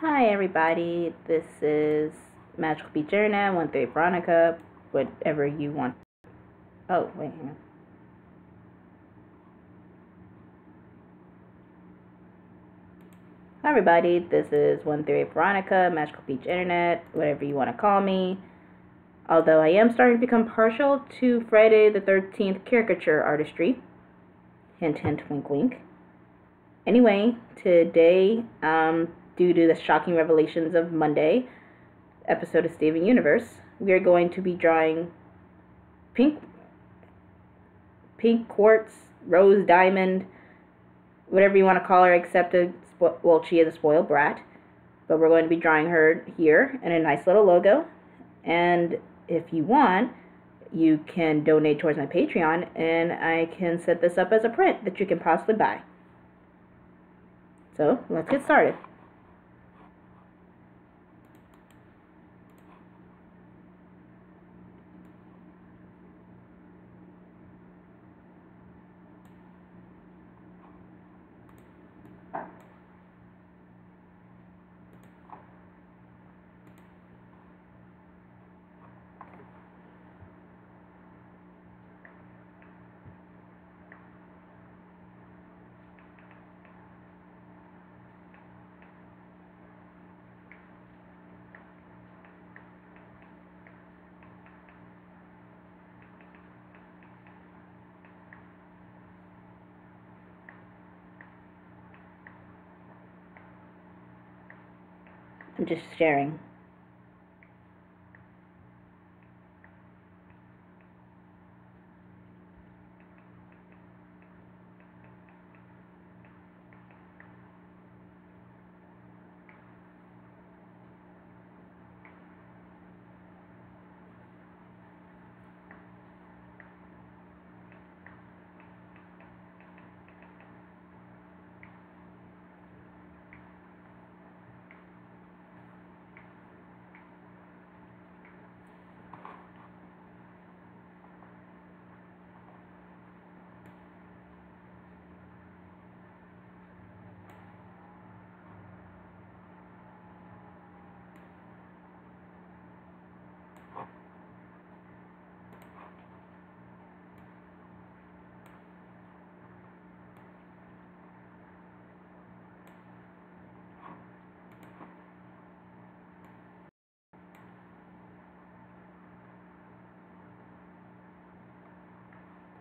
Hi everybody, this is Magical Beach Internet, 138 Veronica, whatever you want. Oh, wait, hang on. Hi everybody, this is 138 Veronica, Magical Beach Internet, whatever you want to call me. Although I am starting to become partial to Friday the 13th caricature artistry. Hint, hint, wink, wink. Anyway, today, due to the shocking revelations of Monday episode of Steven Universe, we are going to be drawing pink quartz, rose diamond, whatever you want to call her, except she is a spoiled brat. But we're going to be drawing her here in a nice little logo. And if you want, you can donate towards my Patreon, and I can set this up as a print that you can possibly buy. So, let's get started. I'm just sharing.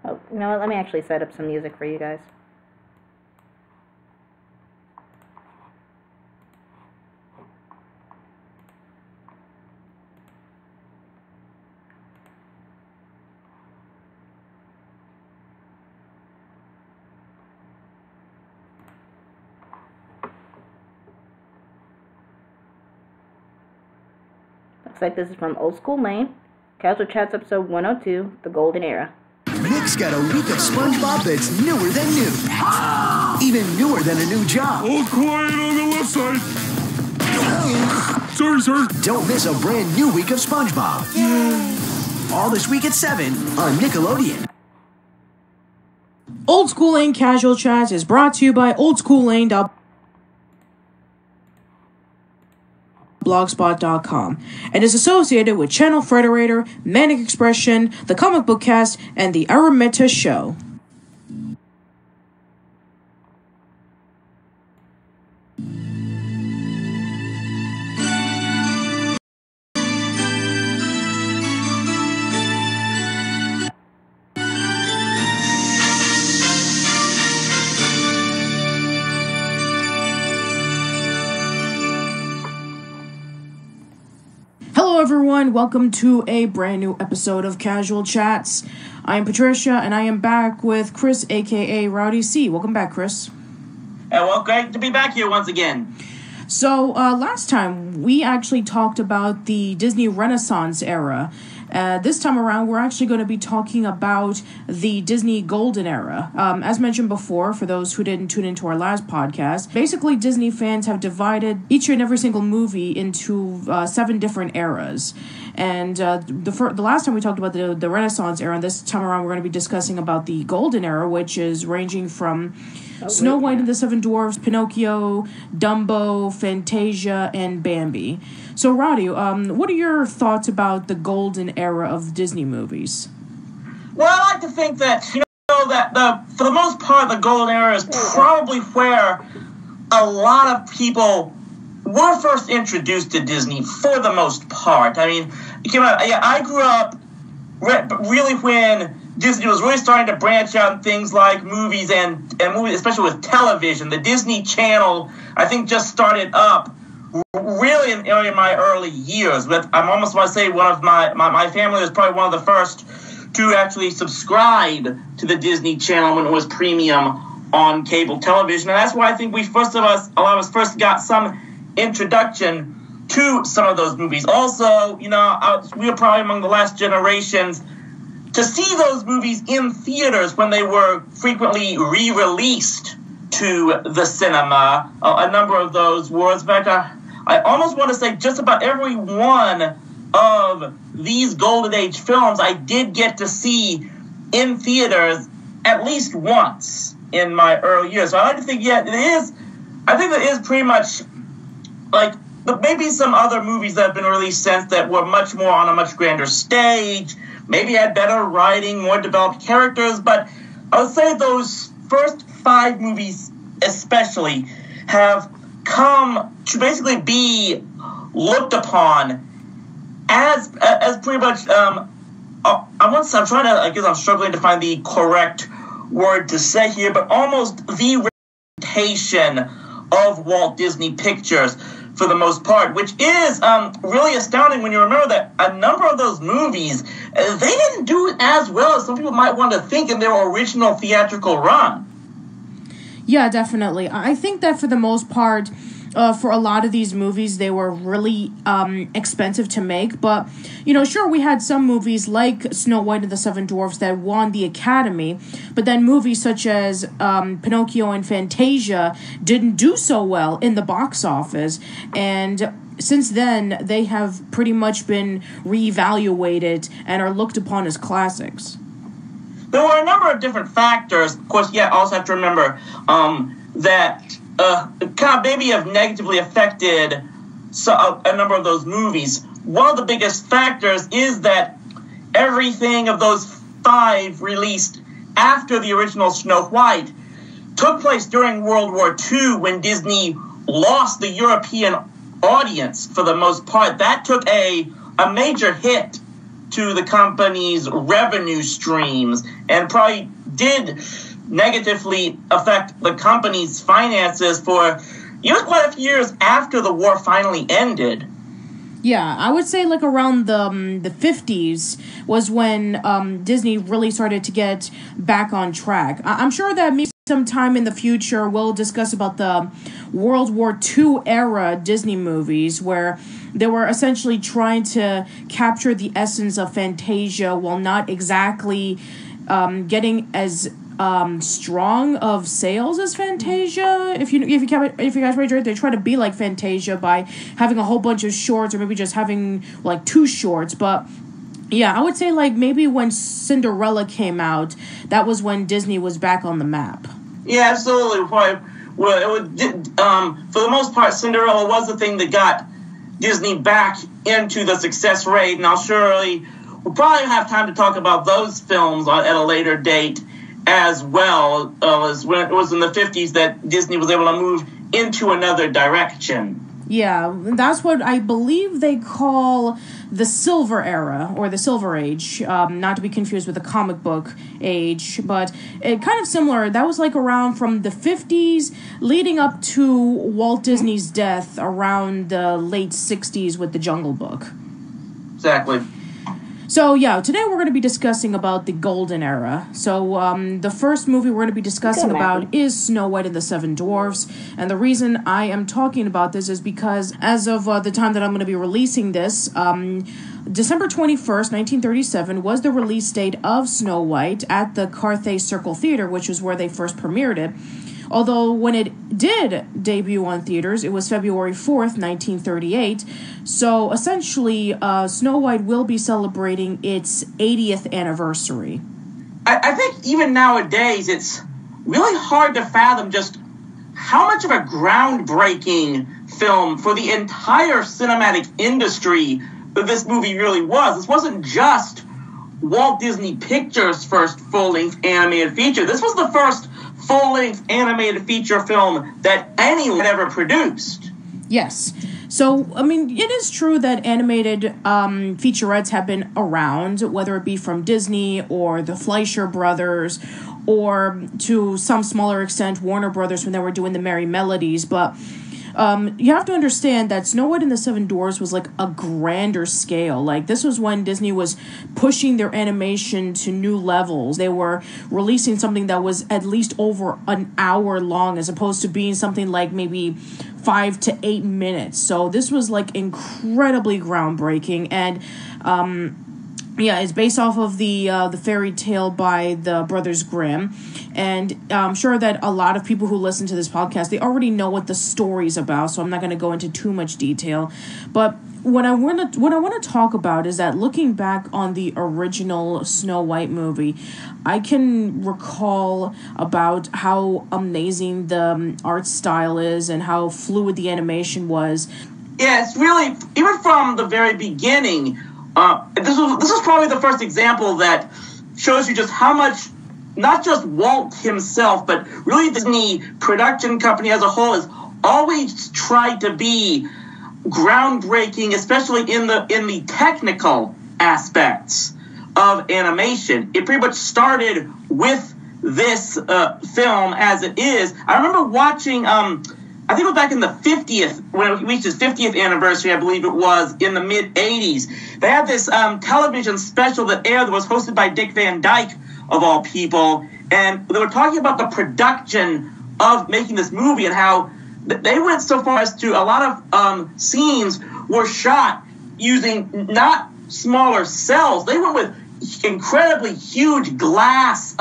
Oh, you know what? Let me actually set up some music for you guys. Looks like this is from Old School Lane, Casual Chats episode 102, The Golden Era. Nick's got a week of SpongeBob that's newer than new. Even newer than a new job. All quiet on the left side. Sorry, sir. Don't miss a brand new week of SpongeBob. Yay. All this week at 7 on Nickelodeon. Old School Lane Casual Chats is brought to you by oldschoollane.blogspot.com and is associated with Channel Frederator, Manic Expression, The Comic Book Cast, and The Araminta Show. Hello everyone, welcome to a brand new episode of Casual Chats. I am Patricia and I am back with Chris aka Rowdy C. Welcome back, Chris. Well, great to be back here once again. So, last time we actually talked about the Disney Renaissance era. This time around, we're actually going to be talking about the Disney Golden Era. As mentioned before, for those who didn't tune into our last podcast, basically Disney fans have divided each and every single movie into 7 different eras. And the last time we talked about the Renaissance era, and this time around we're going to be discussing about the Golden Era, which is ranging from Snow White and the Seven Dwarfs, Pinocchio, Dumbo, Fantasia, and Bambi. So, Rowdy, what are your thoughts about the golden era of Disney movies? Well, I like to think that, for the most part, the golden era is probably where a lot of people were first introduced to Disney for the most part. I mean, I grew up really when Disney was really starting to branch out in things like movies and movies, especially with television. The Disney Channel, I think, just started up really in my early years. But I almost want to say one of my family was probably one of the first to actually subscribe to the Disney Channel when it was premium on cable television. And that's why I think a lot of us first got some introduction to some of those movies. Also, we were probably among the last generations to see those movies in theaters when they were frequently re-released to the cinema. A number of those were. In fact, I almost want to say just about every one of these Golden Age films I did get to see in theaters at least once in my early years. So I like to think, I think it is pretty much like maybe some other movies that have been released since that were much more on a much grander stage, maybe had better writing, more developed characters, but I would say those first 5 movies especially have come to basically be looked upon as pretty much I'm struggling to find the correct word to say here, but almost the representation of Walt Disney Pictures for the most part, which is really astounding when you remember that a number of those movies, they didn't do as well as some people might want to think in their original theatrical run. Yeah, definitely. I think that for the most part, for a lot of these movies, they were really expensive to make. But, sure, we had some movies like Snow White and the Seven Dwarfs that won the Academy. But then movies such as Pinocchio and Fantasia didn't do so well in the box office. And since then, they have pretty much been reevaluated and are looked upon as classics. There were a number of different factors. Of course, also have to remember that kind of maybe have negatively affected a number of those movies. One of the biggest factors is that everything of those 5 released after the original Snow White took place during World War II when Disney lost the European audience for the most part. That took a major hit to the company's revenue streams and probably did negatively affect the company's finances for quite a few years after the war finally ended. Yeah, I would say like around the 50s was when Disney really started to get back on track. I'm sure that maybe sometime in the future we'll discuss about the World War II era Disney movies where they were essentially trying to capture the essence of Fantasia while not exactly getting as strong of sales as Fantasia. If you guys read, they try to be like Fantasia by having a whole bunch of shorts or maybe just having like 2 shorts. But yeah, I would say like maybe when Cinderella came out, that was when Disney was back on the map. Yeah, absolutely. For the most part, Cinderella was the thing that got Disney back into the success rate, and we'll probably have time to talk about those films at a later date as well, as when it was in the 50s that Disney was able to move into another direction. Yeah, that's what I believe they call the Silver Era, or the Silver Age, not to be confused with the comic book age, but it kind of similar. That was like around from the 50s leading up to Walt Disney's death around the late 60s with the Jungle Book. Exactly. So, yeah, today we're going to be discussing about the Golden Era. So, the first movie we're going to be discussing about is Snow White and the Seven Dwarfs. And the reason I am talking about this is because as of the time that I'm going to be releasing this, December 21st, 1937 was the release date of Snow White at the Carthay Circle Theater, which was where they first premiered it. Although when it did debut on theaters, it was February 4th, 1938. So essentially, Snow White will be celebrating its 80th anniversary. I think even nowadays it's really hard to fathom just how much of a groundbreaking film for the entire cinematic industry that this movie really was. This wasn't just Walt Disney Pictures' first full-length animated feature. This was the first full-length animated feature film that anyone had ever produced. Yes. So, I mean, it is true that animated featurettes have been around, whether it be from Disney or the Fleischer Brothers, or to some smaller extent, Warner Brothers when they were doing the Merry Melodies. But you have to understand that Snow White and the Seven Dwarfs was like a grander scale. Like, this was when Disney was pushing their animation to new levels. They were releasing something that was at least over an hour long, as opposed to being something like maybe 5 to 8 minutes. So this was like incredibly groundbreaking. And yeah, it's based off of the fairy tale by the Brothers Grimm, and I'm sure that a lot of people who listen to this podcast, they already know what the story's about, so I'm not going to go into too much detail. But what I want to talk about is that looking back on the original Snow White movie, I can recall about how amazing the art style is and how fluid the animation was. Yeah, it's really, even from the very beginning, this was probably the first example that shows you just how much, not just Walt himself, but really the Disney production company as a whole has always tried to be groundbreaking, especially in the technical aspects of animation. It pretty much started with this film as it is. I remember watching, I think it was back in the 50th, when it reached its 50th anniversary, I believe it was, in the mid-'80s. They had this television special that aired that was hosted by Dick Van Dyke, of all people, and they were talking about the production of making this movie and how they went so far as to a lot of scenes were shot using not smaller cells. They went with incredibly huge glass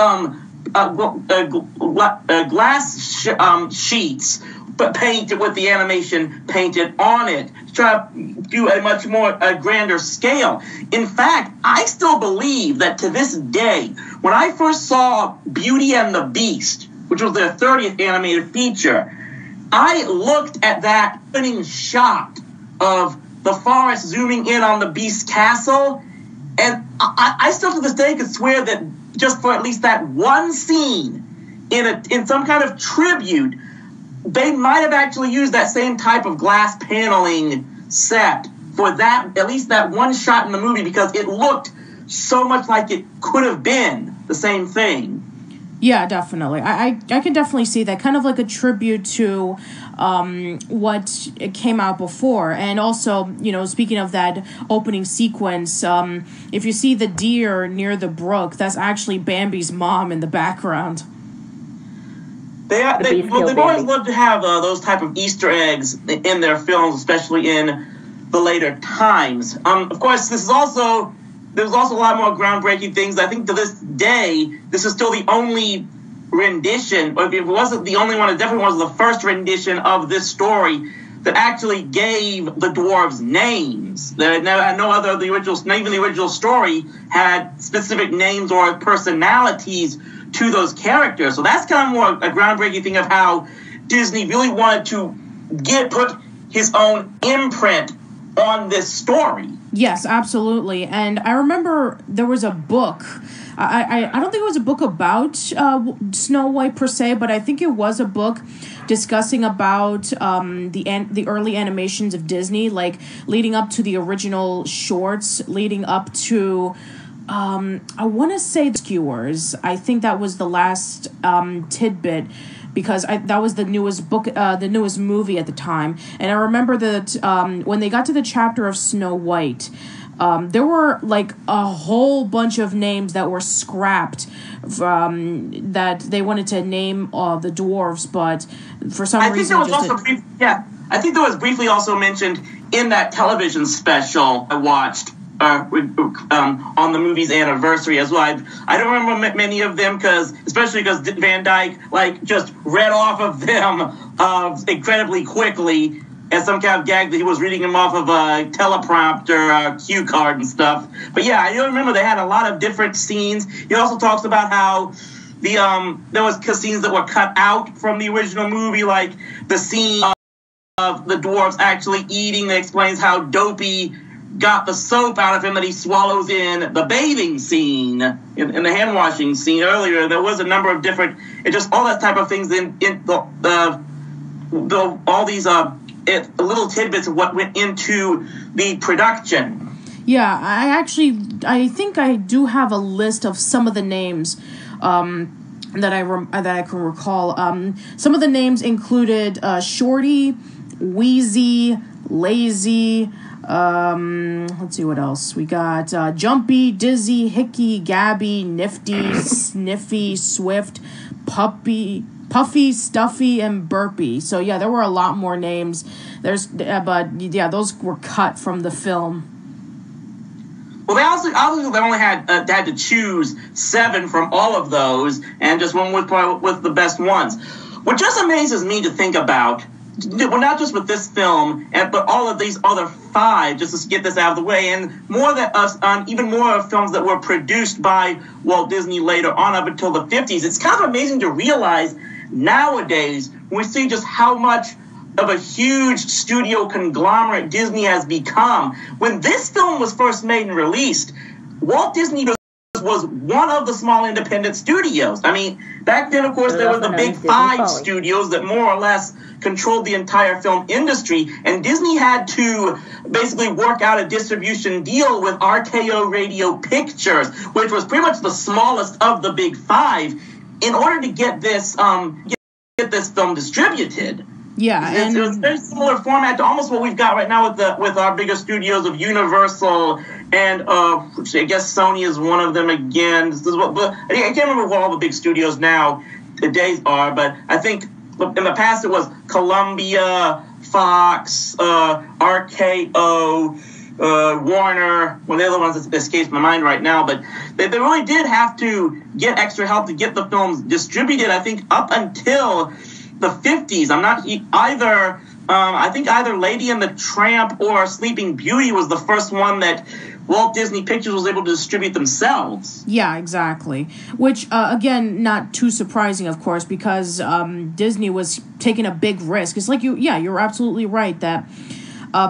sheets, but painted with the animation painted on it to try to do a much more grander scale. In fact, I still believe that to this day, when I first saw Beauty and the Beast, which was their 30th animated feature, I looked at that opening shot of the forest zooming in on the Beast's castle, and I still to this day could swear that just for at least that one scene in some kind of tribute, they might have actually used that same type of glass paneling set for that, at least that one shot in the movie, because it looked so much like it could have been the same thing. Yeah, definitely. I can definitely see that, kind of like a tribute to what came out before. And also, you know, speaking of that opening sequence, if you see the deer near the brook, that's actually Bambi's mom in the background. They've always loved to have those type of Easter eggs in their films, especially in the later times. Of course, there's also a lot more groundbreaking things. I think to this day, this is still the only rendition, or if it wasn't the only one, it definitely was the first rendition of this story that actually gave the dwarves names. There had no other, not even the original story had specific names or personalities to those characters. So that's kind of more a groundbreaking thing of how Disney really wanted to put his own imprint on this story. Yes, absolutely. And I remember there was a book. I don't think it was a book about Snow White per se, but I think it was a book discussing about the early animations of Disney, like leading up to the original shorts, leading up to I want to say the Skewers. I think that was the last tidbit, because that was the newest book, the newest movie at the time. And I remember that when they got to the chapter of Snow White, there were like a whole bunch of names that were scrapped that they wanted to name the dwarves, but for some reason... I think there was briefly also mentioned in that television special I watched on the movie's anniversary as well. I don't remember many of them, especially because Van Dyke just read off of them incredibly quickly as some kind of gag that he was reading them off of a teleprompter cue card and stuff. But yeah, I remember they had a lot of different scenes. He also talks about how there was scenes that were cut out from the original movie, like the scene of the dwarves actually eating that explains how Dopey got the soap out of him that he swallows in the bathing scene, in the hand washing scene earlier. There was a number of different, just all that type of things in all these little tidbits of what went into the production. Yeah, I think I do have a list of some of the names that I can recall. Some of the names included Shorty, Wheezy, Lazy. Let's see what else. We got Jumpy, Dizzy, Hickey, Gabby, Nifty, Sniffy, Swift, Puffy, Stuffy, and Burpy. So yeah, there were a lot more names. But yeah, those were cut from the film. Well, they only had to choose 7 from all of those, and just one with the best ones. What just amazes me to think about, well, not just with this film, but all of these other 5, just to get this out of the way, and even more films that were produced by Walt Disney later on up until the 50s. It's kind of amazing to realize nowadays, when we see just how much of a huge studio conglomerate Disney has become. When this film was first made and released, Walt Disney was one of the small independent studios. I mean, back then, of course, there were the big 5 studios that more or less controlled the entire film industry, and Disney had to basically work out a distribution deal with RKO Radio Pictures, which was pretty much the smallest of the big 5, in order to get this film distributed. Yeah, it was a very similar format to almost what we've got right now with our bigger studios of Universal and which I guess Sony is one of them again. I can't remember what all the big studios nowadays are, but I think in the past it was Columbia, Fox, RKO, Warner. Well, they're the ones that escapes my mind right now, but they really did have to get extra help to get the films distributed. I think up until the 50s. I'm not either. I think either Lady and the Tramp or Sleeping Beauty was the first one that Walt Disney Pictures was able to distribute themselves. Yeah, exactly. Which, again, not too surprising, of course, because Disney was taking a big risk. It's like you're absolutely right that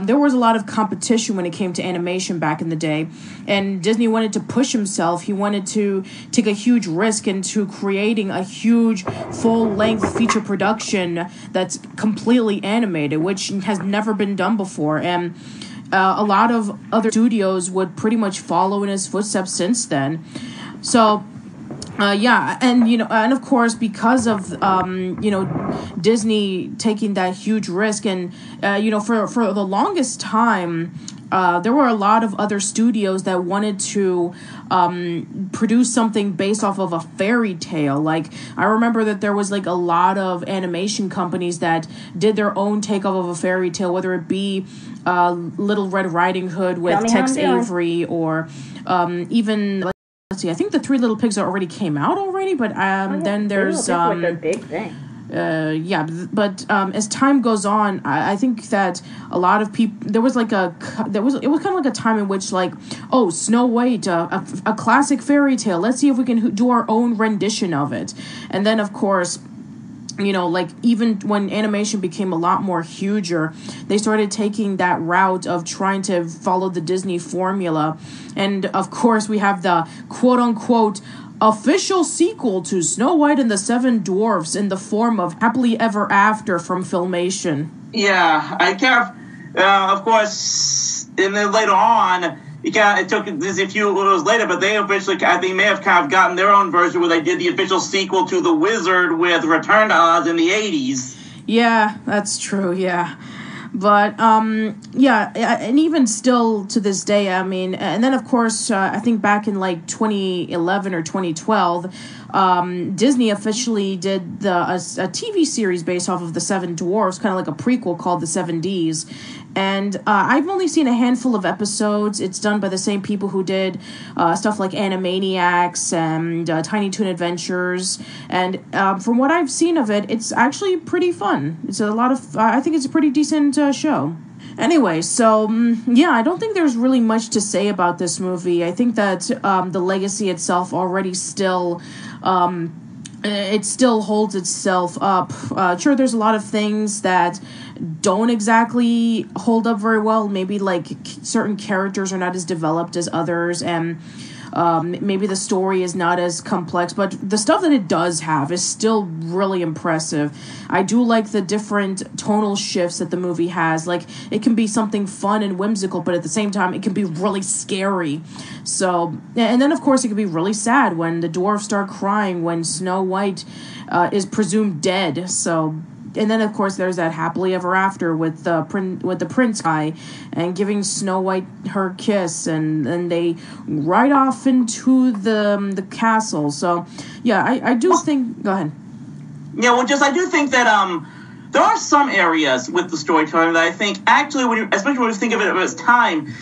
there was a lot of competition when it came to animation back in the day, and Disney wanted to push himself. He wanted to take a huge risk into creating a huge full-length feature production that's completely animated, which has never been done before, and a lot of other studios would pretty much follow in his footsteps since then. So and of course, because of Disney taking that huge risk, and for the longest time, there were a lot of other studios that wanted to produce something based off of a fairy tale. Like, I remember that there was like a lot of animation companies that did their own takeoff of a fairy tale, whether it be Little Red Riding Hood with Tex Avery, or even. Let's see, I think the Three Little Pigs already came out already, but then there's like a big thing. But as time goes on, I think that a lot of people, it was kind of like a time in which, like, oh, Snow White, a classic fairy tale, let's see if we can do our own rendition of it. And then, of course, like, even when animation became a lot more huger, they started taking that route of trying to follow the Disney formula. And, of course, we have the quote-unquote official sequel to Snow White and the Seven Dwarfs in the form of Happily Ever After from Filmation. Yeah, of course, and then later on, it took this a few years later, but they officially, I think, may have kind of gotten their own version where they did the official sequel to The Wizard with Return to Oz in the 80s. Yeah, that's true, yeah. But, and even still to this day, I mean, and then, of course, I think back in, like, 2011 or 2012, Disney officially did a TV series based off of the Seven Dwarfs, kind of like a prequel called The 7Ds. And I've only seen a handful of episodes. It's done by the same people who did stuff like Animaniacs and Tiny Toon Adventures. And from what I've seen of it, it's actually pretty fun. It's a lot of, I think it's a pretty decent show. Anyway, so, I don't think there's really much to say about this movie. I think that the legacy itself already still it still holds itself up. Sure, there's a lot of things that don't exactly hold up very well. Maybe like certain characters are not as developed as others, and maybe the story is not as complex, but the stuff that it does have is still really impressive. I do like the different tonal shifts that the movie has. Like, it can be something fun and whimsical, but at the same time, it can be really scary. So, and then of course, it can be really sad when the dwarfs start crying when Snow White is presumed dead. So, and then of course there's that happily ever after with the prince guy and giving Snow White her kiss, and then they ride off into the castle. So yeah, I do think. Go ahead. Yeah, well, I do think that there are some areas with the storytelling that I think actually, especially when you think of it as time,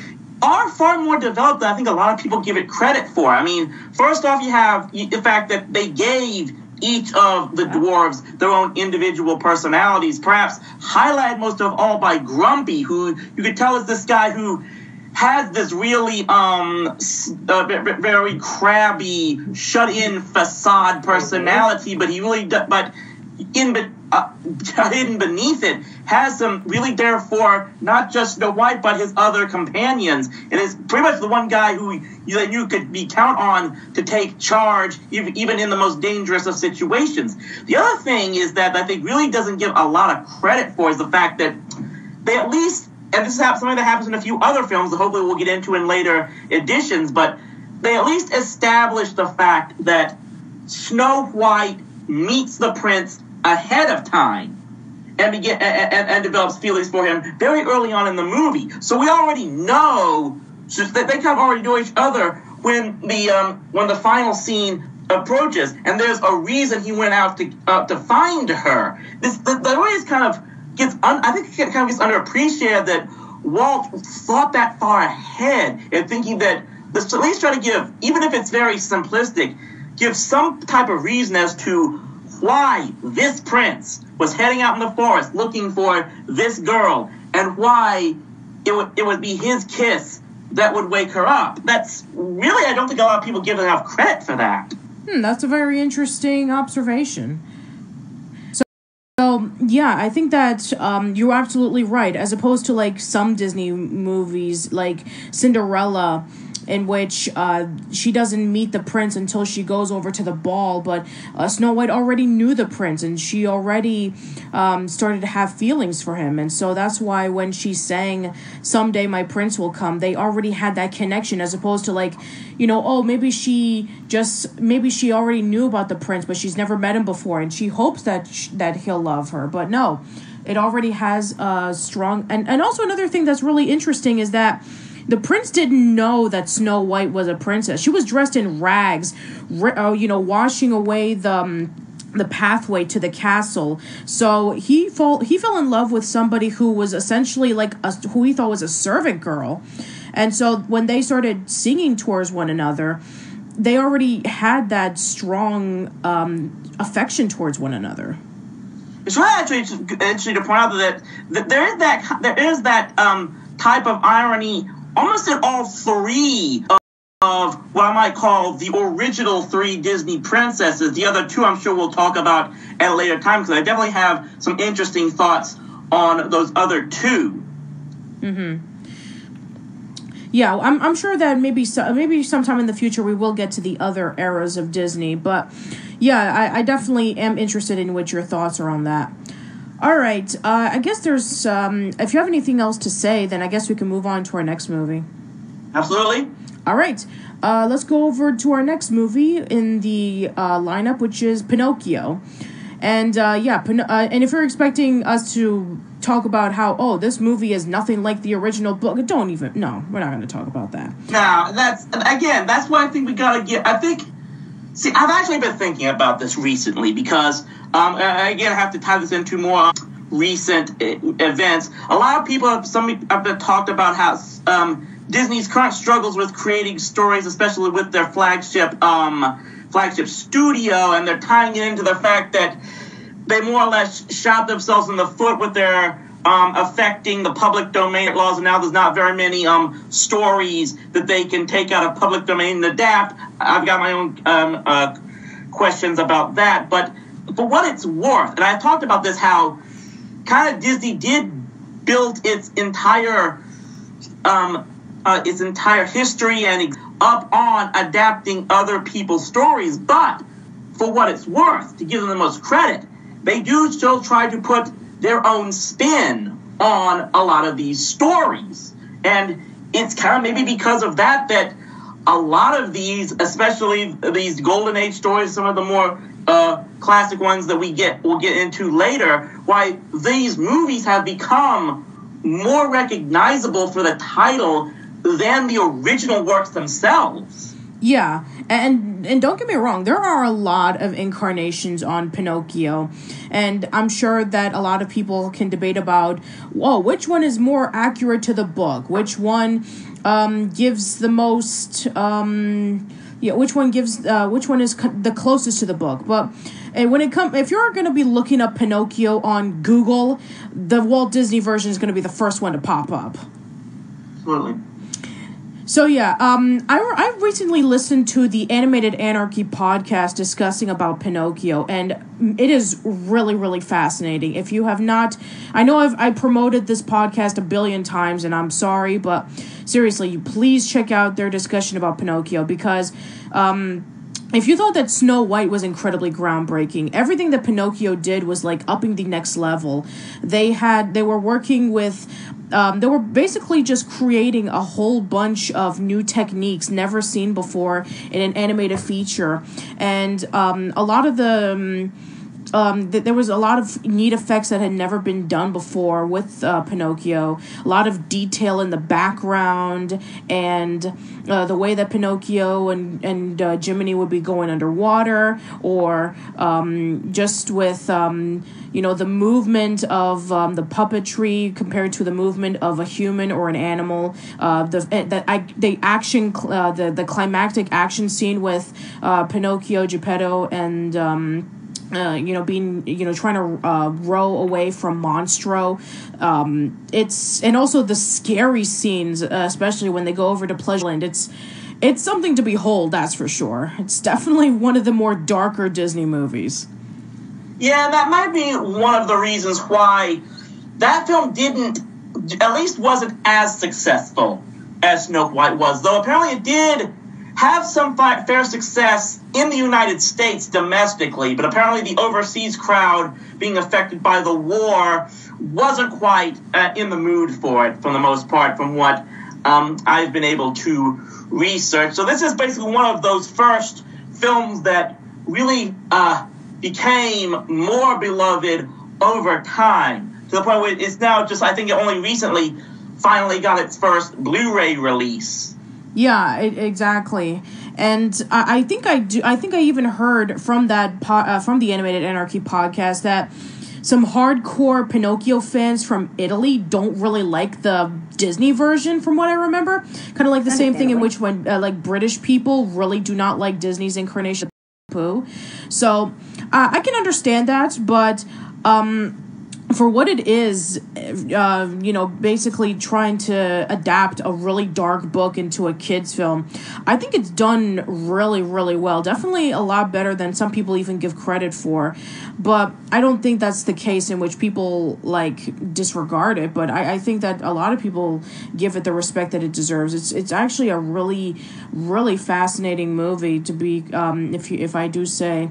are far more developed than I think a lot of people give it credit for. I mean, first off, you have the fact that they gave each of the dwarves their own individual personalities, perhaps highlighted most of all by Grumpy, who you could tell is this guy who has this really very crabby, shut-in facade personality, but he really hidden beneath it has some really there for not just Snow White but his other companions. It is pretty much the one guy who you could count on to take charge even in the most dangerous of situations. The other thing is that I think really doesn't give a lot of credit for is the fact that they at least, and this is something that happens in a few other films that hopefully we'll get into in later editions, but they at least established the fact that Snow White meets the prince ahead of time and develops feelings for him very early on in the movie. So we already know that they kind of already know each other when the final scene approaches, and there's a reason he went out to find her. The way it kind of gets underappreciated that Walt thought that far ahead and thinking that at least try to give, even if it's very simplistic, give some type of reason as to why this prince was heading out in the forest looking for this girl, and why it would be his kiss that would wake her up. That's really, I don't think a lot of people give enough credit for that. That's a very interesting observation. So yeah, I think that you're absolutely right. As opposed to like some Disney movies like Cinderella, in which she doesn't meet the prince until she goes over to the ball, but Snow White already knew the prince, and she already started to have feelings for him. And so that's why when she sang "Someday My Prince Will Come," they already had that connection, as opposed to like, maybe she already knew about the prince, but she's never met him before, and she hopes that he'll love her. But no, it already has a strong... And also another thing that's really interesting is that the prince didn't know that Snow White was a princess. She was dressed in rags, washing away the pathway to the castle. So he fell in love with somebody who was essentially who he thought was a servant girl. And so when they started singing towards one another, they already had that strong affection towards one another. It's really actually interesting to point out that there is that type of irony almost in all three of what I might call the original three Disney princesses. The other two I'm sure we'll talk about at a later time, because I definitely have some interesting thoughts on those other two. Mm-hmm. Yeah, I'm sure that maybe sometime in the future we will get to the other eras of Disney. But yeah, I definitely am interested in what your thoughts are on that. All right, I guess there's, if you have anything else to say, then I guess we can move on to our next movie. Absolutely. All right, let's go over to our next movie in the lineup, which is Pinocchio. And and if you're expecting us to talk about how, this movie is nothing like the original book, we're not going to talk about that. Now, that's what I think we got to get. I've actually been thinking about this recently because, again, I have to tie this into more recent events. A lot of people have talked about how Disney's current struggles with creating stories, especially with their flagship studio, and they're tying it into the fact that they more or less shot themselves in the foot with their affecting the public domain laws, and now there's not very many stories that they can take out of public domain and adapt. I've got my own questions about that. But for what it's worth, and I talked about this, how kind of Disney did build its entire history and up on adapting other people's stories. But for what it's worth, to give them the most credit, they do still try to put their own spin on a lot of these stories. And it's kind of maybe because of that a lot of these, especially these Golden Age stories, some of the more classic ones that we'll get into later, why these movies have become more recognizable for the title than the original works themselves. Yeah, and don't get me wrong, there are a lot of incarnations on Pinocchio, and I'm sure that a lot of people can debate about, which one is more accurate to the book, which one gives the most, which one is the closest to the book. But if you're going to be looking up Pinocchio on Google, the Walt Disney version is going to be the first one to pop up. Absolutely. So yeah, I recently listened to the Animated Anarchy podcast discussing about Pinocchio, and it is really, really fascinating. If you have not, I know I promoted this podcast a billion times, and I'm sorry, but seriously, please check out their discussion about Pinocchio, because if you thought that Snow White was incredibly groundbreaking, everything that Pinocchio did was like upping the next level. They were working with, they were basically just creating a whole bunch of new techniques never seen before in an animated feature. And a lot of there was a lot of neat effects that had never been done before with Pinocchio. A lot of detail in the background, and the way that Pinocchio and Jiminy would be going underwater, or just with the movement of the puppetry compared to the movement of a human or an animal. The climactic action scene with Pinocchio, Geppetto, and trying to row away from Monstro. And also the scary scenes, especially when they go over to Pleasureland. It's something to behold, that's for sure. It's definitely one of the more darker Disney movies. Yeah, that might be one of the reasons why that film wasn't as successful as Snow White was, though apparently it did have some fair success in the United States domestically, but apparently the overseas crowd, being affected by the war, wasn't quite in the mood for it, for the most part, from what I've been able to research. So this is basically one of those first films that really became more beloved over time, to the point where it's now just, I think it only recently finally got its first Blu-ray release. Yeah, exactly. And I think I even heard from from the Animated Anarchy podcast that some hardcore Pinocchio fans from Italy don't really like the Disney version, from what I remember. Kind of like the same thing in which when British people really do not like Disney's incarnation of Pooh. So I can understand that, but for what it is, basically trying to adapt a really dark book into a kid's film, I think it's done really, really well. Definitely a lot better than some people even give credit for. But I don't think that's the case in which people, disregard it. But I think that a lot of people give it the respect that it deserves. It's actually a really, really fascinating movie to be, if I do say.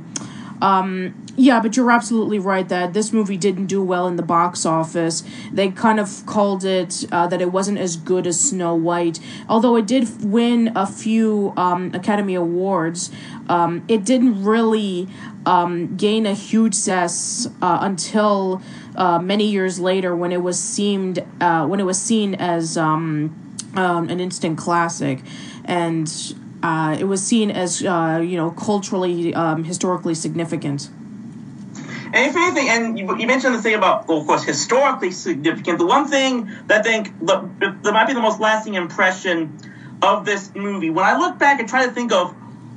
Yeah, but you're absolutely right that this movie didn't do well in the box office. They kind of called it that it wasn't as good as Snow White. Although it did win a few Academy Awards, it didn't really gain a huge success until many years later, when it was seen as an instant classic, and it was seen as culturally, historically significant. And if anything, and you mentioned the thing about, of course, historically significant. The one thing that I think that might be the most lasting impression of this movie, when I look back and try to think of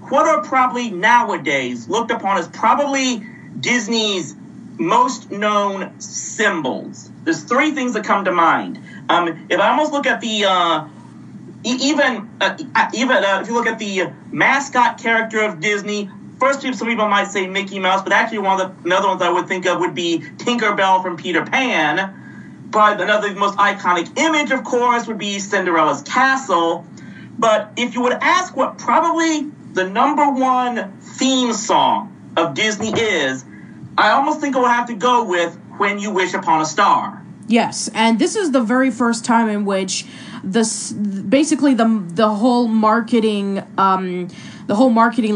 what are probably nowadays looked upon as probably Disney's most known symbols, there's three things that come to mind. If I almost look at the if you look at the mascot character of Disney, first some people might say Mickey Mouse, but actually another ones I would think of would be Tinkerbell from Peter Pan. But another most iconic image, of course, would be Cinderella's castle. But if you would ask what probably the number one theme song of Disney is, I almost think I would have to go with When You Wish Upon a Star. Yes, and this is the very first time in which basically the whole marketing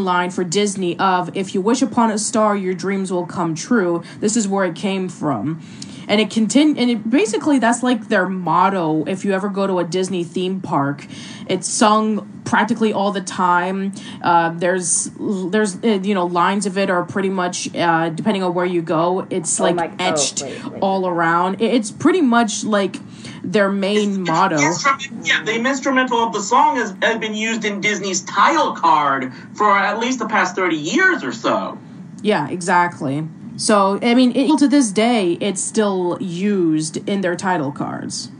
line for Disney of if you wish upon a star, your dreams will come true. This is where it came from. And it basically that's like their motto. If you ever go to a Disney theme park, it's sung practically all the time. There's lines of it are pretty much depending on where you go. It's etched all around. It's pretty much like their main motto. The instrumental of the song has been used in Disney's title card for at least the past 30 years or so. Yeah, exactly. So, I mean, to this day, it's still used in their title cards.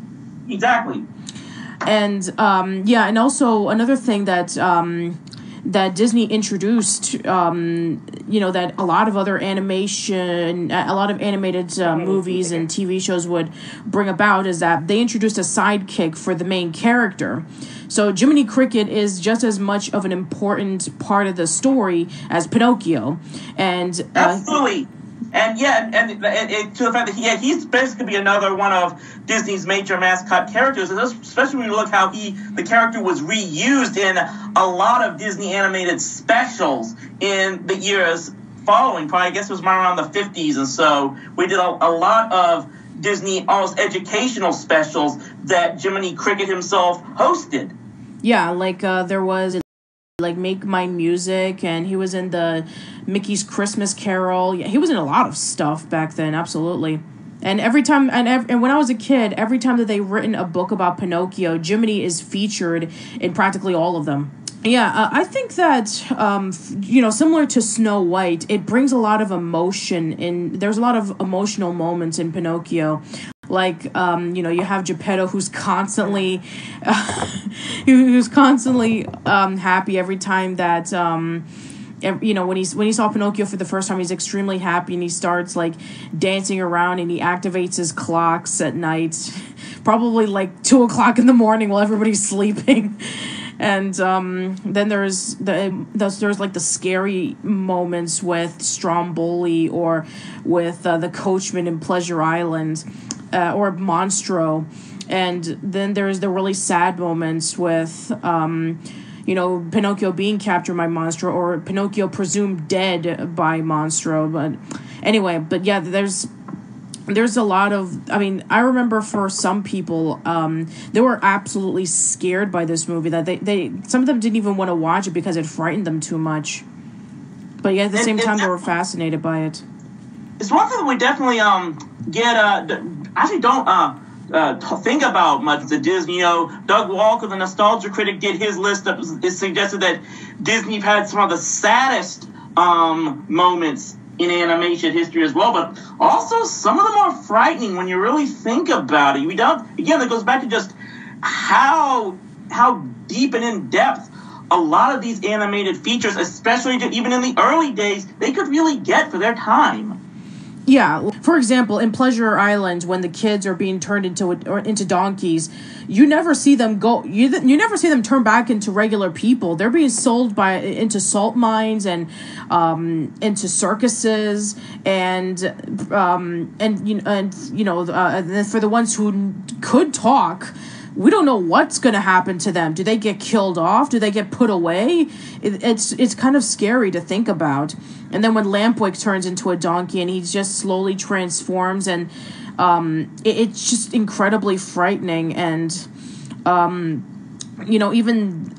Exactly. And, and also another thing that that Disney introduced, that a lot of animated movies and TV shows would bring about is that they introduced a sidekick for the main character. So Jiminy Cricket is just as much of an important part of the story as Pinocchio. And absolutely. And to the fact that he's basically be another one of Disney's major mascot characters, especially when you look how the character was reused in a lot of Disney animated specials in the years following. Probably, I guess it was around the 50s, and so we did a lot of Disney almost educational specials that Jiminy Cricket himself hosted. Yeah, there was Make My Music, and he was in the Mickey's Christmas Carol. Yeah, he was in a lot of stuff back then, absolutely. And every time, and when I was a kid, every time that they've written a book about Pinocchio, Jiminy is featured in practically all of them. Yeah, I think that, similar to Snow White, it brings a lot of emotion there's a lot of emotional moments in Pinocchio. You have Geppetto who's constantly happy every time that, when he saw Pinocchio for the first time, he's extremely happy and he starts dancing around and he activates his clocks at night, probably 2:00 in the morning while everybody's sleeping. And then there's the scary moments with Stromboli or with the coachman in Pleasure Island. Or Monstro, and then there's the really sad moments with, Pinocchio being captured by Monstro or Pinocchio presumed dead by Monstro. But anyway, there's a lot of, I remember for some people, they were absolutely scared by this movie that they some of them didn't even want to watch it because it frightened them too much. But at the same time, they were fascinated by it. It's one thing that we definitely don't think about much. The Disney, Doug Walker, the nostalgia critic, did his list. It suggested that Disney had some of the saddest moments in animation history as well, but also some of them are frightening when you really think about it. That goes back to just how deep and in depth a lot of these animated features, especially even in the early days, they could really get for their time. Yeah, for example, in Pleasure Island, when the kids are being turned into donkeys, you never see them go. You never see them turn back into regular people. They're being sold into salt mines and into circuses, and for the ones who could talk, we don't know what's going to happen to them. Do they get killed off? Do they get put away? It's kind of scary to think about. And then when Lampwick turns into a donkey and he just slowly transforms, and it's just incredibly frightening. And even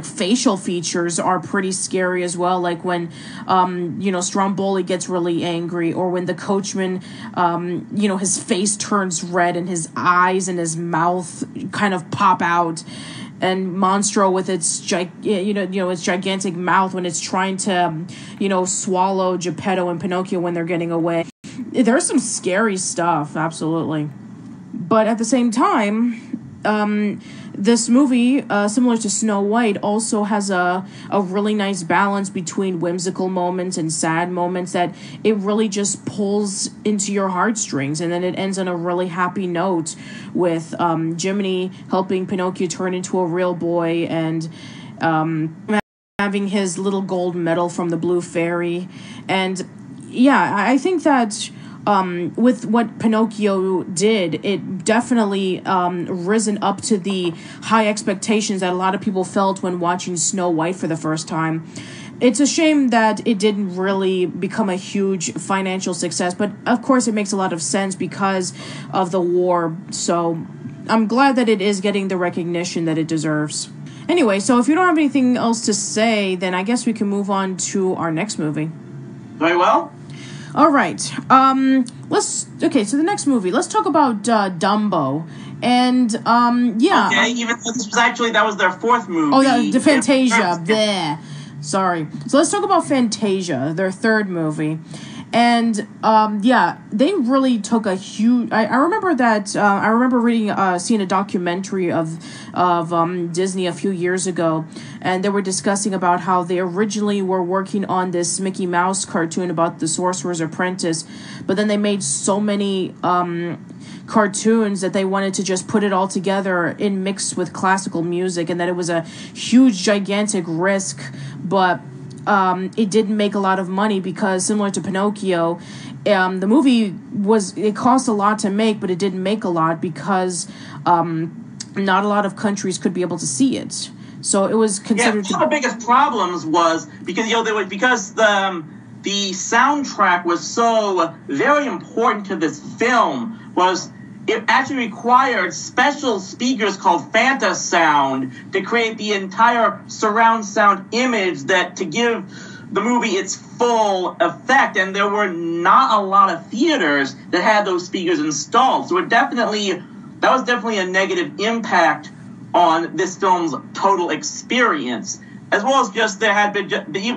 facial features are pretty scary as well. Like when Stromboli gets really angry, or when the coachman, his face turns red and his eyes and his mouth kind of pop out. And Monstro with its gigantic mouth when it's trying to, swallow Geppetto and Pinocchio when they're getting away. There's some scary stuff, absolutely. But at the same time, this movie, similar to Snow White, also has a really nice balance between whimsical moments and sad moments that it really just pulls into your heartstrings, and then it ends on a really happy note with Jiminy helping Pinocchio turn into a real boy and having his little gold medal from the Blue Fairy. And yeah, I think that with what Pinocchio did, it definitely risen up to the high expectations that a lot of people felt when watching Snow White for the first time. It's a shame that it didn't really become a huge financial success, but of course it makes a lot of sense because of the war, so I'm glad that it is getting the recognition that it deserves. Anyway, so if you don't have anything else to say, then I guess we can move on to our next movie. Very well. All right. So the next movie. Let's talk about Dumbo. And yeah. Okay, even though this was actually that was their fourth movie. Oh, the Fantasia. Bleh. Sorry. So let's talk about Fantasia, their third movie. And yeah, they really took a huge. I remember that. I remember seeing a documentary of Disney a few years ago, and they were discussing about how they originally were working on this Mickey Mouse cartoon about the Sorcerer's Apprentice, but then they made so many cartoons that they wanted to just put it all together in mixed with classical music, and that it was a huge, gigantic risk, but it didn't make a lot of money because, similar to Pinocchio, the movie it cost a lot to make, but it didn't make a lot because not a lot of countries could be able to see it. So it was considered. Yeah, one of the biggest problems was because the soundtrack was so very important to this film. It actually required special speakers called Fantasound to create the entire surround sound image to give the movie its full effect, and there were not a lot of theaters that had those speakers installed. So that was definitely a negative impact on this film's total experience, as well as just there had been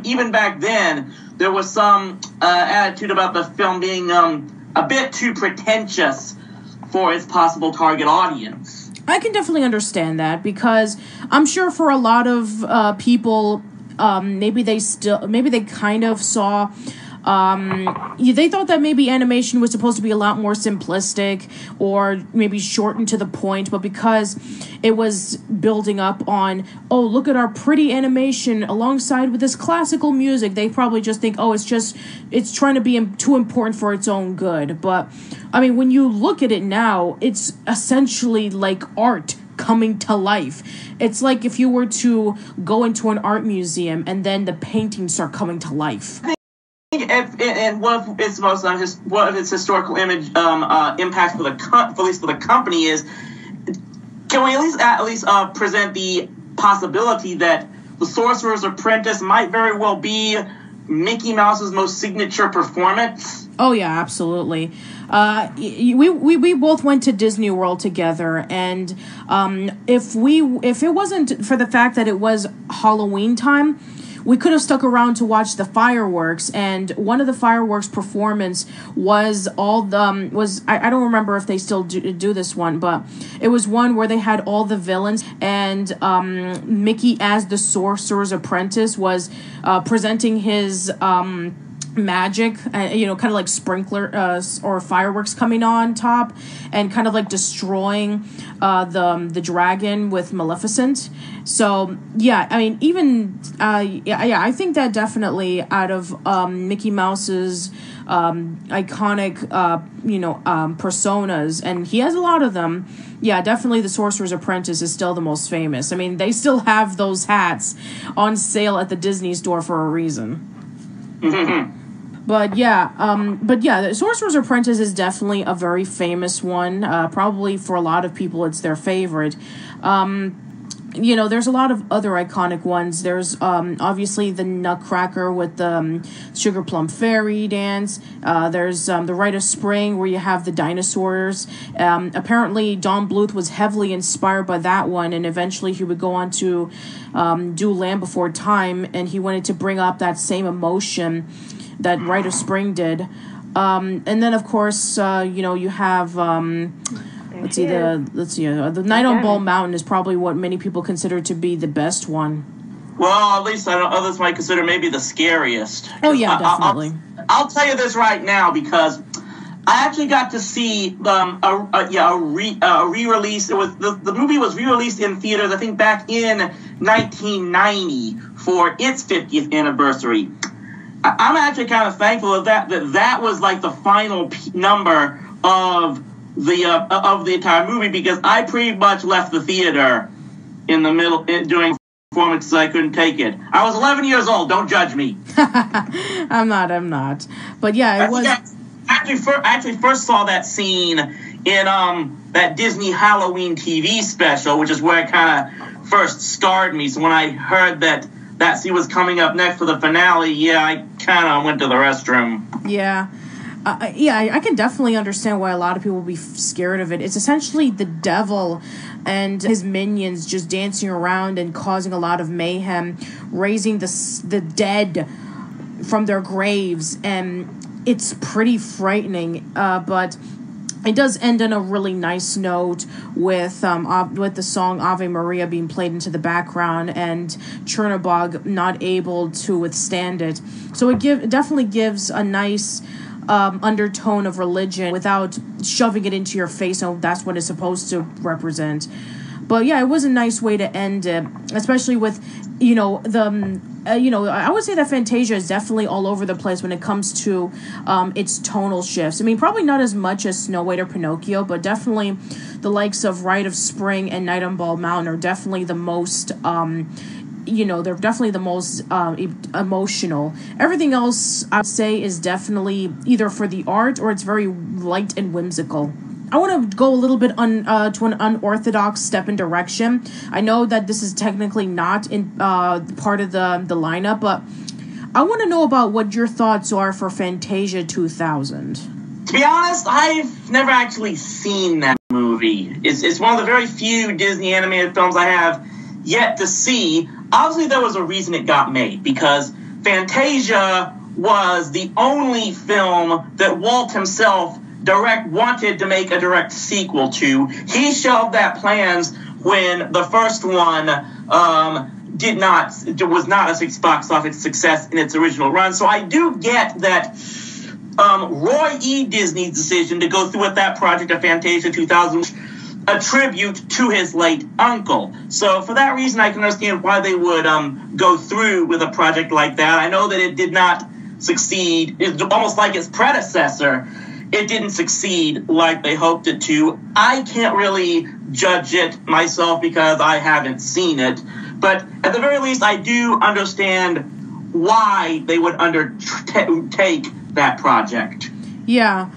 even back then there was some attitude about the film being a bit too pretentious for its possible target audience. I can definitely understand that because I'm sure for a lot of people, maybe they kind of saw. They thought that maybe animation was supposed to be a lot more simplistic or maybe shortened to the point, but because it was building up on, oh, look at our pretty animation alongside with this classical music, they probably just think, oh, it's trying to be too important for its own good. But, I mean, when you look at it now, it's essentially like art coming to life. It's like if you were to go into an art museum and then the paintings start coming to life. And one of its historical impacts for at least for the company is, can we at least present the possibility that The Sorcerer's Apprentice might very well be Mickey Mouse's most signature performance? Oh yeah, absolutely. We both went to Disney World together, and if it wasn't for the fact that it was Halloween time, we could have stuck around to watch the fireworks, and one of the fireworks performance was I don't remember if they still do this one, but it was one where they had all the villains, and Mickey as the Sorcerer's Apprentice was presenting his magic, kind of like sprinkler or fireworks coming on top and kind of like destroying the dragon with Maleficent. So yeah, I mean, even I think that definitely out of Mickey Mouse's iconic personas, and he has a lot of them, yeah, definitely The Sorcerer's Apprentice is still the most famous. I mean, they still have those hats on sale at the Disney store for a reason. But yeah, The Sorcerer's Apprentice is definitely a very famous one. Probably for a lot of people, it's their favorite. There's a lot of other iconic ones. There's obviously the Nutcracker with the Sugar Plum Fairy dance. There's the Rite of Spring where you have the dinosaurs. Apparently, Don Bluth was heavily inspired by that one, and eventually he would go on to do Land Before Time, and he wanted to bring up that same emotion that Rite of Spring did. And then, of course, you have... let's see, the Night on Bald Mountain is probably what many people consider to be the best one. Well, at least I know others might consider maybe the scariest. Oh yeah, definitely. I'll tell you this right now because I actually got to see a re-release. It was the movie was re-released in theaters, I think, back in 1990 for its 50th anniversary. I'm actually kind of thankful of that was like the final number of the entire movie, because I pretty much left the theater in the middle during performance because I couldn't take it. I was 11 years old. Don't judge me. I'm not. But yeah, it was. I actually first saw that scene in that Disney Halloween TV special, which is where it kind of first scarred me. So when I heard that scene was coming up next for the finale, yeah, I kind of went to the restroom. Yeah. I can definitely understand why a lot of people would be scared of it. It's essentially the devil and his minions just dancing around and causing a lot of mayhem, raising the dead from their graves, and it's pretty frightening. But it does end on a really nice note with the song Ave Maria being played into the background and Chernobog not able to withstand it. So it definitely gives a nice undertone of religion without shoving it into your face. So that's what it's supposed to represent. But yeah, it was a nice way to end it, especially with, I would say that Fantasia is definitely all over the place when it comes to its tonal shifts. I mean, probably not as much as Snow White or Pinocchio, but definitely the likes of Rite of Spring and Night on Bald Mountain are definitely the most, they're definitely the most emotional. Everything else, I would say, is definitely either for the art or it's very light and whimsical. I want to go a little bit to an unorthodox step in direction. I know that this is technically not in part of the lineup, but I want to know about what your thoughts are for Fantasia 2000. To be honest, I've never actually seen that movie. It's one of the very few Disney animated films I have yet to see. Obviously, there was a reason it got made, because Fantasia was the only film that Walt himself wanted to make a direct sequel to. He shelved that plans when the first one was not a box office success in its original run. So I do get that Roy E. Disney's decision to go through with that project of Fantasia 2000, a tribute to his late uncle. So for that reason, I can understand why they would go through with a project like that. I know that it did not succeed. It's almost like its predecessor. It didn't succeed like they hoped it to. I can't really judge it myself because I haven't seen it. But at the very least, I do understand why they would undertake that project. Yeah.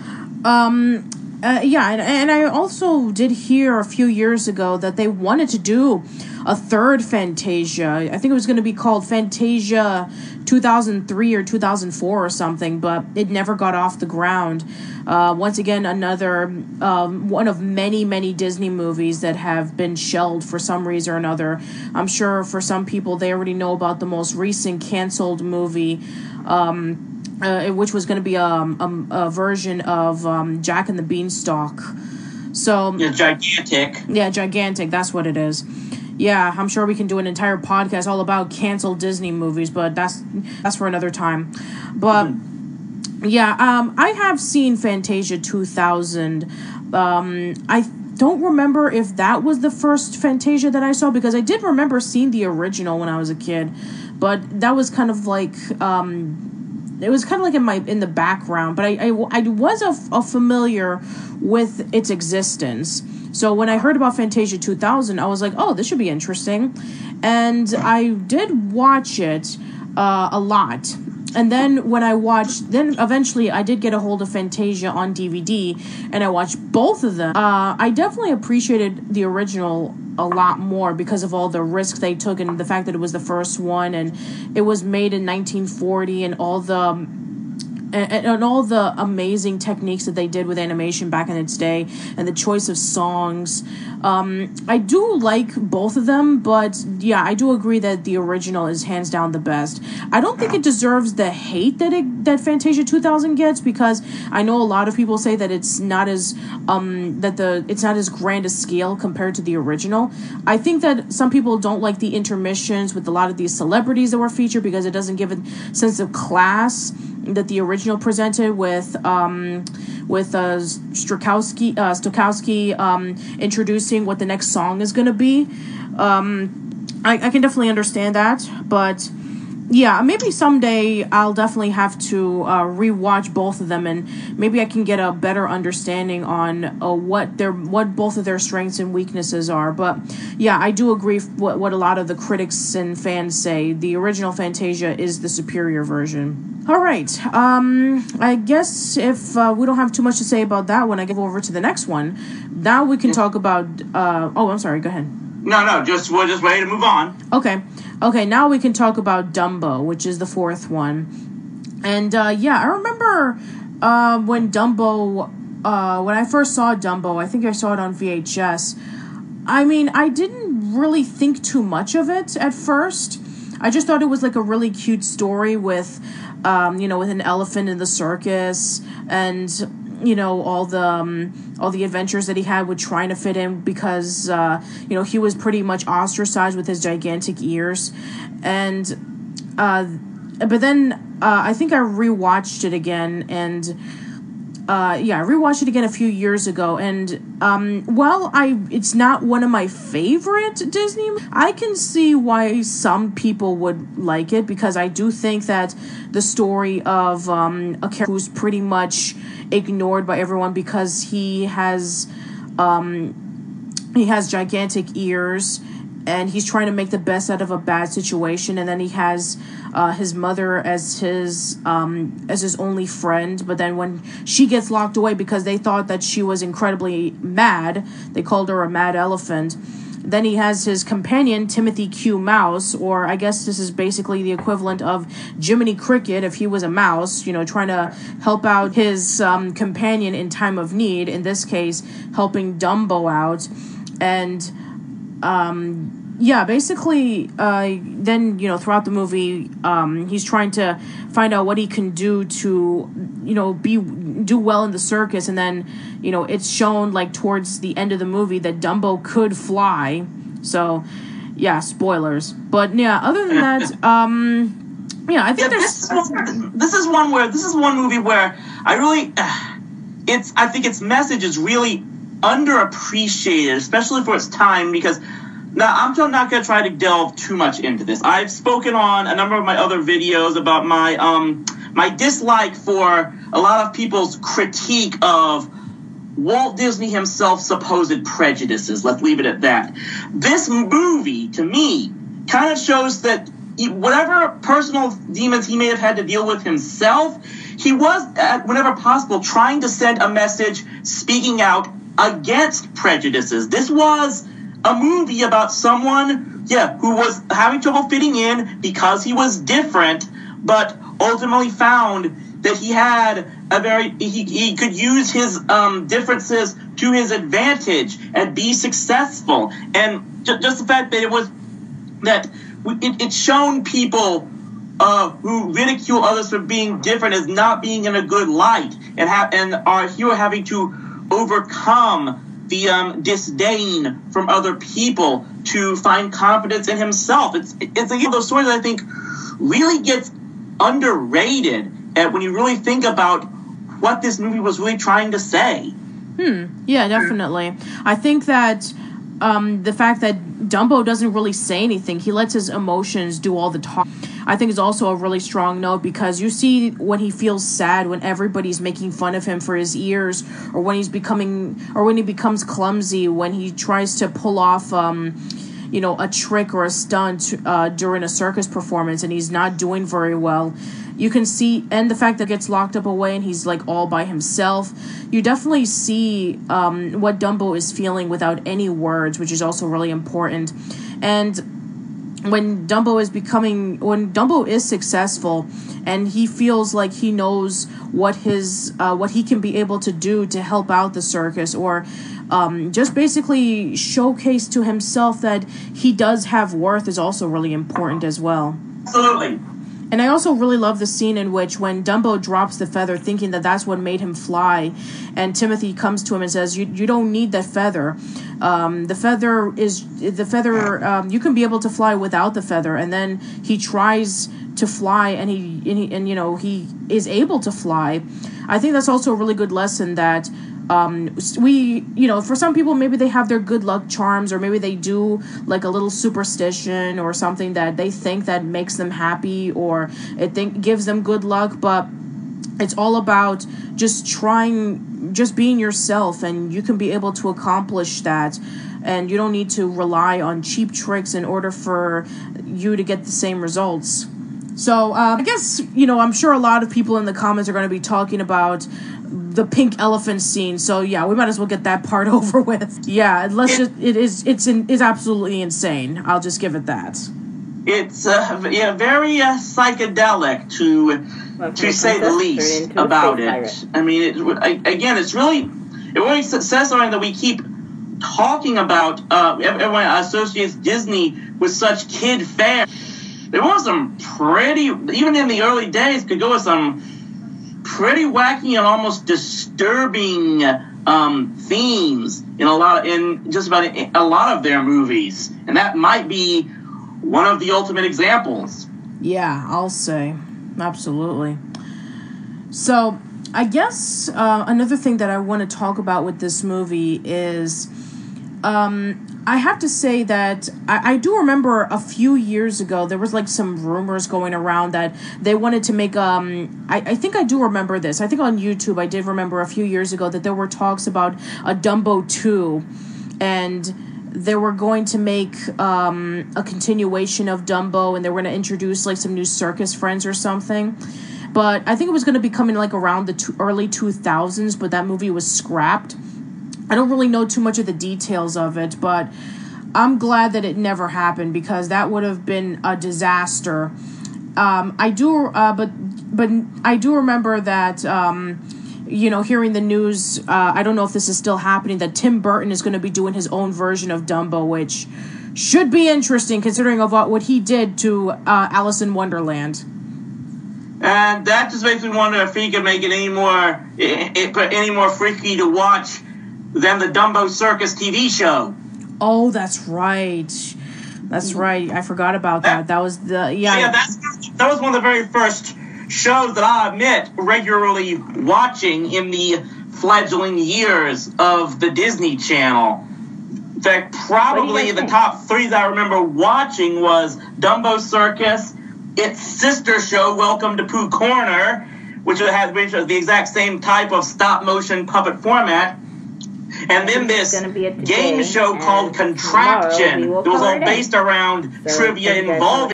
And I also did hear a few years ago that they wanted to do a third Fantasia. I think it was going to be called Fantasia 2003 or 2004 or something, but it never got off the ground. Once again, another one of many, many Disney movies that have been shelved for some reason or another. I'm sure for some people, they already know about the most recent canceled movie, which was going to be a version of Jack and the Beanstalk. So yeah, Gigantic. Yeah, Gigantic. That's what it is. Yeah, I'm sure we can do an entire podcast all about canceled Disney movies, but that's for another time. But yeah, I have seen Fantasia 2000. I don't remember if that was the first Fantasia that I saw, because I did remember seeing the original when I was a kid, but that was kind of like it was kind of like in the background. But I was a familiar with its existence. So when I heard about Fantasia 2000, I was like, oh, this should be interesting. And I did watch it a lot. And then eventually I did get a hold of Fantasia on DVD, and I watched both of them. I definitely appreciated the original a lot more because of all the risks they took and the fact that it was the first one, and it was made in 1940, and all the and all the amazing techniques that they did with animation back in its day, and the choice of songs. I do like both of them, but yeah, I do agree that the original is hands down the best. I don't think it deserves the hate that Fantasia 2000 gets, because I know a lot of people say that it's not as it's not as grand a scale compared to the original. I think that some people don't like the intermissions with a lot of these celebrities that were featured, because it doesn't give a sense of class that the original presented with Stokowski introducing what the next song is going to be. I can definitely understand that, but yeah, maybe someday I'll definitely have to rewatch both of them, and maybe I can get a better understanding on what both of their strengths and weaknesses are. But yeah, I do agree what a lot of the critics and fans say. The original Fantasia is the superior version. All right, I guess if we don't have too much to say about that one, I give over to the next one. Now we can talk about. I'm sorry. Go ahead. No, we're just ready to move on. Okay, now we can talk about Dumbo, which is the fourth one. And I remember when I first saw Dumbo, I think I saw it on VHS. I mean, I didn't really think too much of it at first. I just thought it was like a really cute story with an elephant in the circus, and all the adventures that he had with trying to fit in, because he was pretty much ostracized with his gigantic ears. And but then I think I rewatched it again, and I rewatched it again a few years ago, and it's not one of my favorite Disney. I can see why some people would like it, because I do think that the story of a character who's pretty much ignored by everyone because he has gigantic ears, and he's trying to make the best out of a bad situation, and then he has his mother as his only friend. But then when she gets locked away because they thought that she was incredibly mad, they called her a mad elephant. Then he has his companion, Timothy Q. Mouse, or I guess this is basically the equivalent of Jiminy Cricket if he was a mouse, trying to help out his companion in time of need, in this case, helping Dumbo out. And basically, then, throughout the movie, he's trying to find out what he can do to, do well in the circus. And then, it's shown, like, towards the end of the movie that Dumbo could fly. So, yeah, spoilers. But, yeah, other than that, I think this is one movie where I really, I think its message is really underappreciated, especially for its time, because now I'm not going to try to delve too much into this. I've spoken on a number of my other videos about my dislike for a lot of people's critique of Walt Disney himself's supposed prejudices. Let's leave it at that. This movie, to me, kind of shows that whatever personal demons he may have had to deal with himself, he was, whenever possible, trying to send a message speaking out against prejudices. This was a movie about someone, who was having trouble fitting in because he was different, but ultimately found that he had he could use his differences to his advantage and be successful. And just the fact that it's shown people who ridicule others for being different as not being in a good light, and our hero having to overcome the disdain from other people to find confidence in himself. It's one of those stories that I think really gets underrated when you really think about what this movie was really trying to say. Yeah, definitely. I think that the fact that Dumbo doesn't really say anything, he lets his emotions do all the talk, I think is also a really strong note, because you see when he feels sad, when everybody's making fun of him for his ears, or when he becomes clumsy, when he tries to pull off a trick or a stunt during a circus performance and he's not doing very well. You can see, and the fact that he gets locked up away and he's like all by himself, you definitely see what Dumbo is feeling without any words, which is also really important. And when Dumbo is successful and he feels like he knows what he can be able to do to help out the circus, or just basically showcase to himself that he does have worth, is also really important as well. Absolutely. And I also really love the scene in which when Dumbo drops the feather thinking that that's what made him fly, and Timothy comes to him and says, you don't need that feather. You can be able to fly without the feather. And then he tries to fly and he is able to fly. I think that's also a really good lesson that for some people, maybe they have their good luck charms, or maybe they do like a little superstition or something that they think that makes them happy, or gives them good luck, but it's all about just being yourself, and you can be able to accomplish that, and you don't need to rely on cheap tricks in order for you to get the same results. So I guess, I'm sure a lot of people in the comments are going to be talking about the pink elephant scene. So yeah, we might as well get that part over with. Yeah, it's absolutely insane. I'll just give it that. It's very psychedelic to say the least about it. I mean, it really says something that we keep talking about. Everyone associates Disney with such kid fare. There was some even in the early days, could go with some pretty wacky and almost disturbing themes in just about a lot of their movies, and that might be one of the ultimate examples. Yeah, I'll say absolutely. So I guess another thing that I want to talk about with this movie is I have to say that I do remember a few years ago there was like some rumors going around that they wanted to make I think I do remember this. I think on YouTube I did remember a few years ago that there were talks about a Dumbo 2, and they were going to make a continuation of Dumbo, and they were going to introduce like some new circus friends or something. But I think it was going to be coming like around the early 2000s, but that movie was scrapped. I don't really know too much of the details of it, but I'm glad that it never happened, because that would have been a disaster. But I do remember that, hearing the news, I don't know if this is still happening, that Tim Burton is going to be doing his own version of Dumbo, which should be interesting considering of what he did to Alice in Wonderland. And that just makes me wonder if he could make it any more freaky to watch than the Dumbo Circus TV show. Oh, that's right. That's right. I forgot about that. That was that was one of the very first shows that I admit regularly watching in the fledgling years of the Disney Channel. In fact, probably the top three that I remember watching was Dumbo Circus, its sister show, Welcome to Pooh Corner, which was the exact same type of stop-motion puppet format, and then this game show called Contraption. It was all based around trivia involving